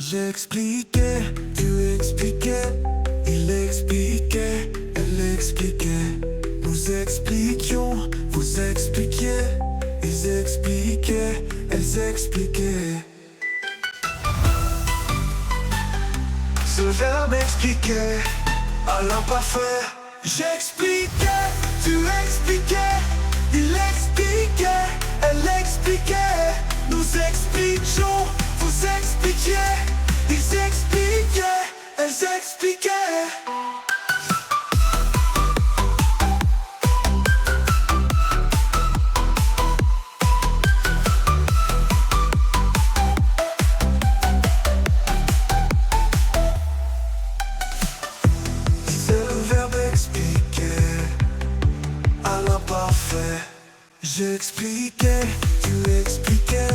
J'expliquais, tu expliquais, il expliquait, elle expliquait. Nous expliquions, vous expliquiez, ils expliquaient, elles expliquaient. Ce verbe expliquait à l'imparfait. J'expliquais, tu expliquais, il expliquait, elle expliquait. Nous expliquions, vous expliquiez, ils expliquaient, elles expliquaient. C'est le verbe expliquer à l'imparfait. J'expliquais, tu expliquais,